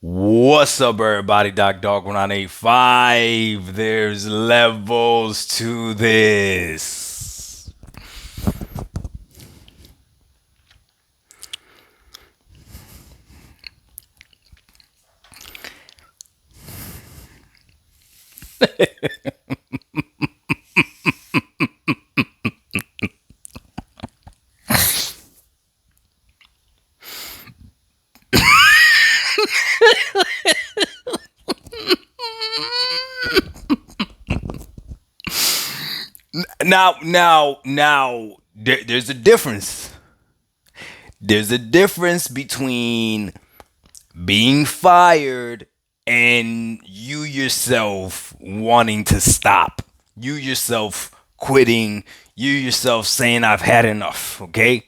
What's up, everybody? Dog 1985. There's levels to this. There's a difference. There's a difference between being fired and you yourself wanting to stop. You yourself quitting. You yourself saying, I've had enough. Okay?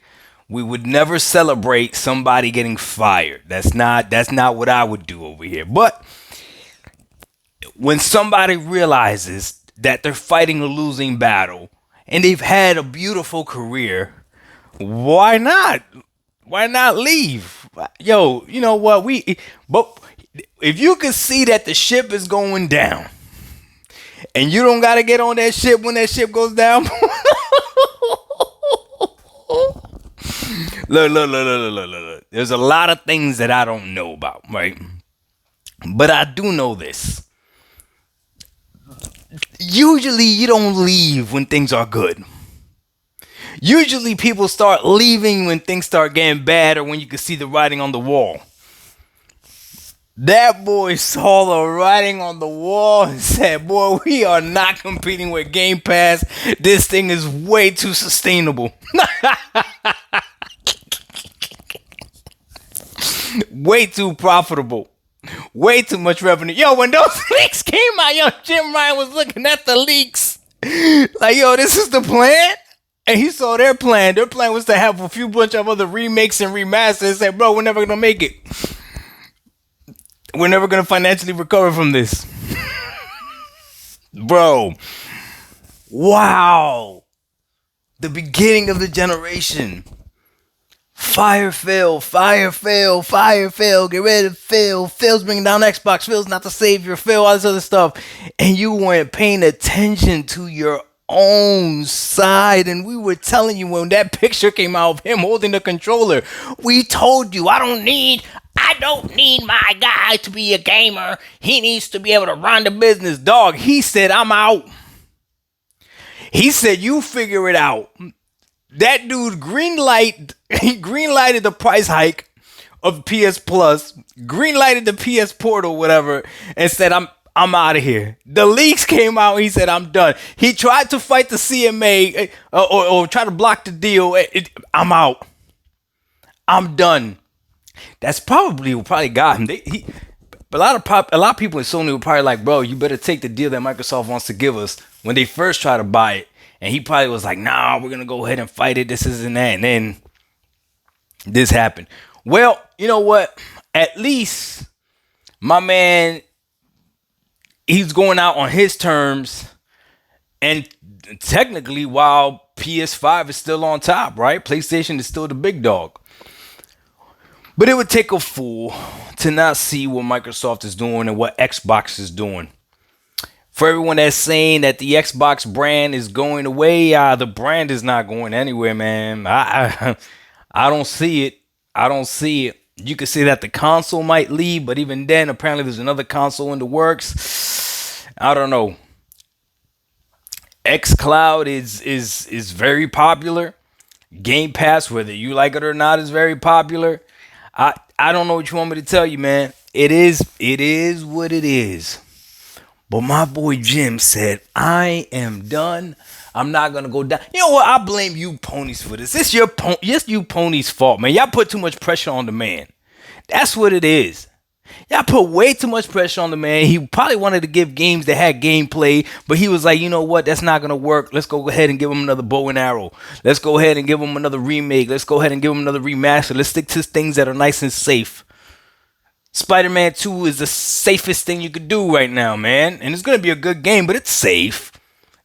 We would never celebrate somebody getting fired. That's not what I would do over here. But when somebody realizes that they're fighting a losing battle and they've had a beautiful career, why not? Why not leave? Yo, you know what? But if you can see that the ship is going down and you don't got to get on that ship when that ship goes down. Look. There's a lot of things that I don't know about, right? But I do know this. Usually you don't leave when things are good. Usually people start leaving when things start getting bad or when you can see the writing on the wall. That boy saw the writing on the wall and said, boy, we are not competing with Game Pass. This thing is way too sustainable. Way too profitable. Way too much revenue. Yo, when those leaks came out, yo, Jim Ryan was looking at the leaks. Like, yo, this is the plan? And he saw their plan. Their plan was to have a few bunch of other remakes and remasters and say, bro, we're never going to make it. We're never going to financially recover from this. Bro. Wow. The beginning of the generation. Fire Phil. Get rid of Phil. Phil's bringing down Xbox. Phil's not the savior. Phil, all this other stuff. And you weren't paying attention to your own side. And we were telling you when that picture came out of him holding the controller, we told you, I don't need my guy to be a gamer. He needs to be able to run the business. Dog, he said, I'm out. He said, you figure it out. That dude greenlighted the price hike of PS Plus, greenlighted the PS Portal, whatever, and said, I'm out of here. The leaks came out. He said, I'm done. He tried to fight the CMA or try to block the deal. I'm out. I'm done. That's probably what probably got him. A lot of people in Sony were probably like, bro, you better take the deal that Microsoft wants to give us when they first try to buy it. And he probably was like, nah, we're going to go ahead and fight it. This isn't that. And then this happened. Well, you know what? At least my man, he's going out on his terms. And technically, while PS5 is still on top, right? PlayStation is still the big dog. But it would take a fool to not see what Microsoft is doing and what Xbox is doing. For everyone that's saying that the Xbox brand is going away, the brand is not going anywhere, man. I don't see it. I don't see it. You could say that the console might leave, but even then, apparently there's another console in the works. I don't know. xCloud is very popular. Game Pass, whether you like it or not, is very popular. I don't know what you want me to tell you, man. It is what it is. But my boy Jim said, I am done. I'm not going to go down. You know what? I blame you ponies for this. It's you ponies' fault, man. Y'all put too much pressure on the man. That's what it is. Y'all put way too much pressure on the man. He probably wanted to give games that had gameplay, but he was like, you know what? That's not going to work. Let's go ahead and give him another bow and arrow. Let's go ahead and give him another remake. Let's go ahead and give him another remaster. Let's stick to things that are nice and safe. Spider-Man 2 is the safest thing you could do right now, man. And it's going to be a good game, but it's safe.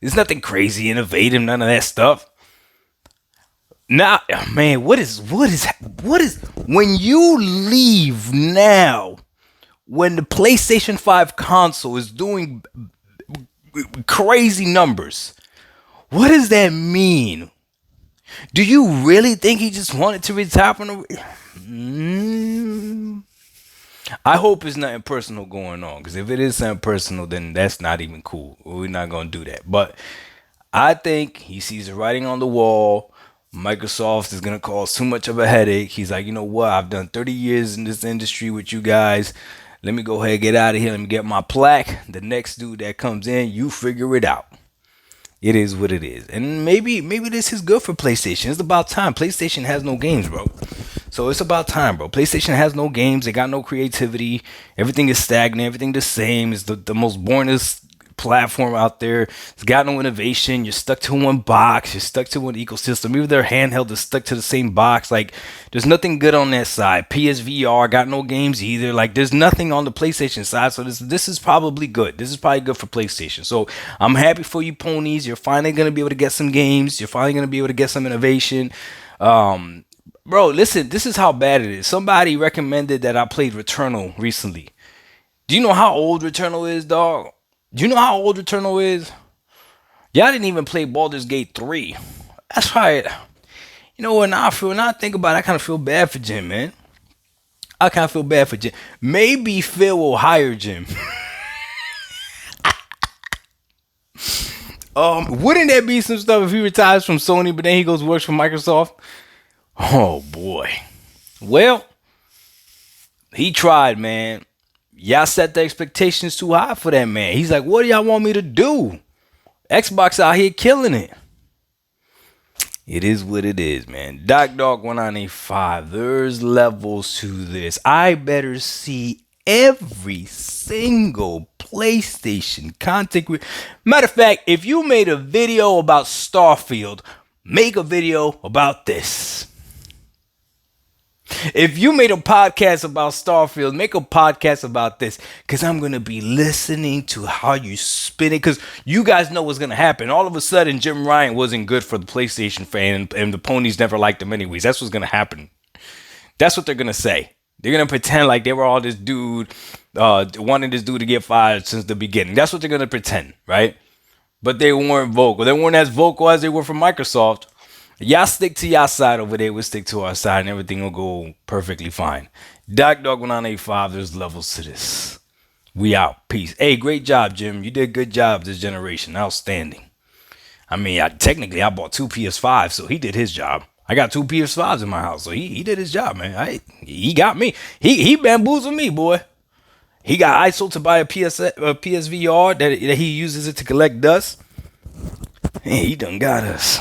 There's nothing crazy, innovative, none of that stuff. Now, man, what is when you leave now? when the PlayStation 5 console is doing crazy numbers, what does that mean? Do you really think he just wanted to retire from the... I hope it's nothing personal going on, because if it is something personal, then that's not even cool. We're not going to do that. But I think he sees the writing on the wall. Microsoft is going to cause too much of a headache. He's like, you know what? I've done 30 years in this industry with you guys. Let me go ahead and get out of here. Let me get my plaque. The next dude that comes in, you figure it out. It is what it is. And maybe this is good for PlayStation. It's about time. PlayStation has no games, bro. So it's about time, bro. PlayStation has no games. They got no creativity. Everything is stagnant. Everything the same. It's the most boringest platform out there. It's got no innovation. You're stuck to one box. You're stuck to one ecosystem. Even their handheld is stuck to the same box. Like, there's nothing good on that side. PSVR got no games either. Like, there's nothing on the PlayStation side. So this is probably good. This is probably good for PlayStation. So I'm happy for you, Ponies. You're finally going to be able to get some games. You're finally going to be able to get some innovation. Bro, listen, this is how bad it is. Somebody recommended that I played Returnal recently. Do you know how old Returnal is, dog? Do you know how old Returnal is? Y'all didn't even play Baldur's Gate 3. That's right. You know what? Now I think about it, I kind of feel bad for Jim, man. I kind of feel bad for Jim. Maybe Phil will hire Jim. Wouldn't that be some stuff if he retires from Sony, but then he goes works for Microsoft? Oh, boy. Well, he tried, man. Y'all set the expectations too high for that man. He's like, what do y'all want me to do? Xbox out here killing it. It is what it is, man. Dog 1985. There's levels to this. I better see every single PlayStation content. Matter of fact, if you made a video about Starfield, make a video about this. If you made a podcast about Starfield, make a podcast about this, because I'm going to be listening to how you spin it, because you guys know what's going to happen. All of a sudden, Jim Ryan wasn't good for the PlayStation fan, and the Ponies never liked him anyways. That's what's going to happen. That's what they're going to say. They're going to pretend like they were all this dude, wanting this dude to get fired since the beginning. That's what they're going to pretend, right? But they weren't vocal. They weren't as vocal as they were from Microsoft. Y'all stick to y'all side over there. We'll stick to our side, and everything will go perfectly fine. Dog 1985, there's levels to this. We out. Peace. Hey, great job, Jim. You did a good job this generation. Outstanding. I mean, technically, I bought 2 PS5s, so he did his job. I got 2 PS5s in my house, so he did his job, man. He got me. He bamboozled me, boy. He got ISO to buy a PSVR that he uses it to collect dust. And he done got us.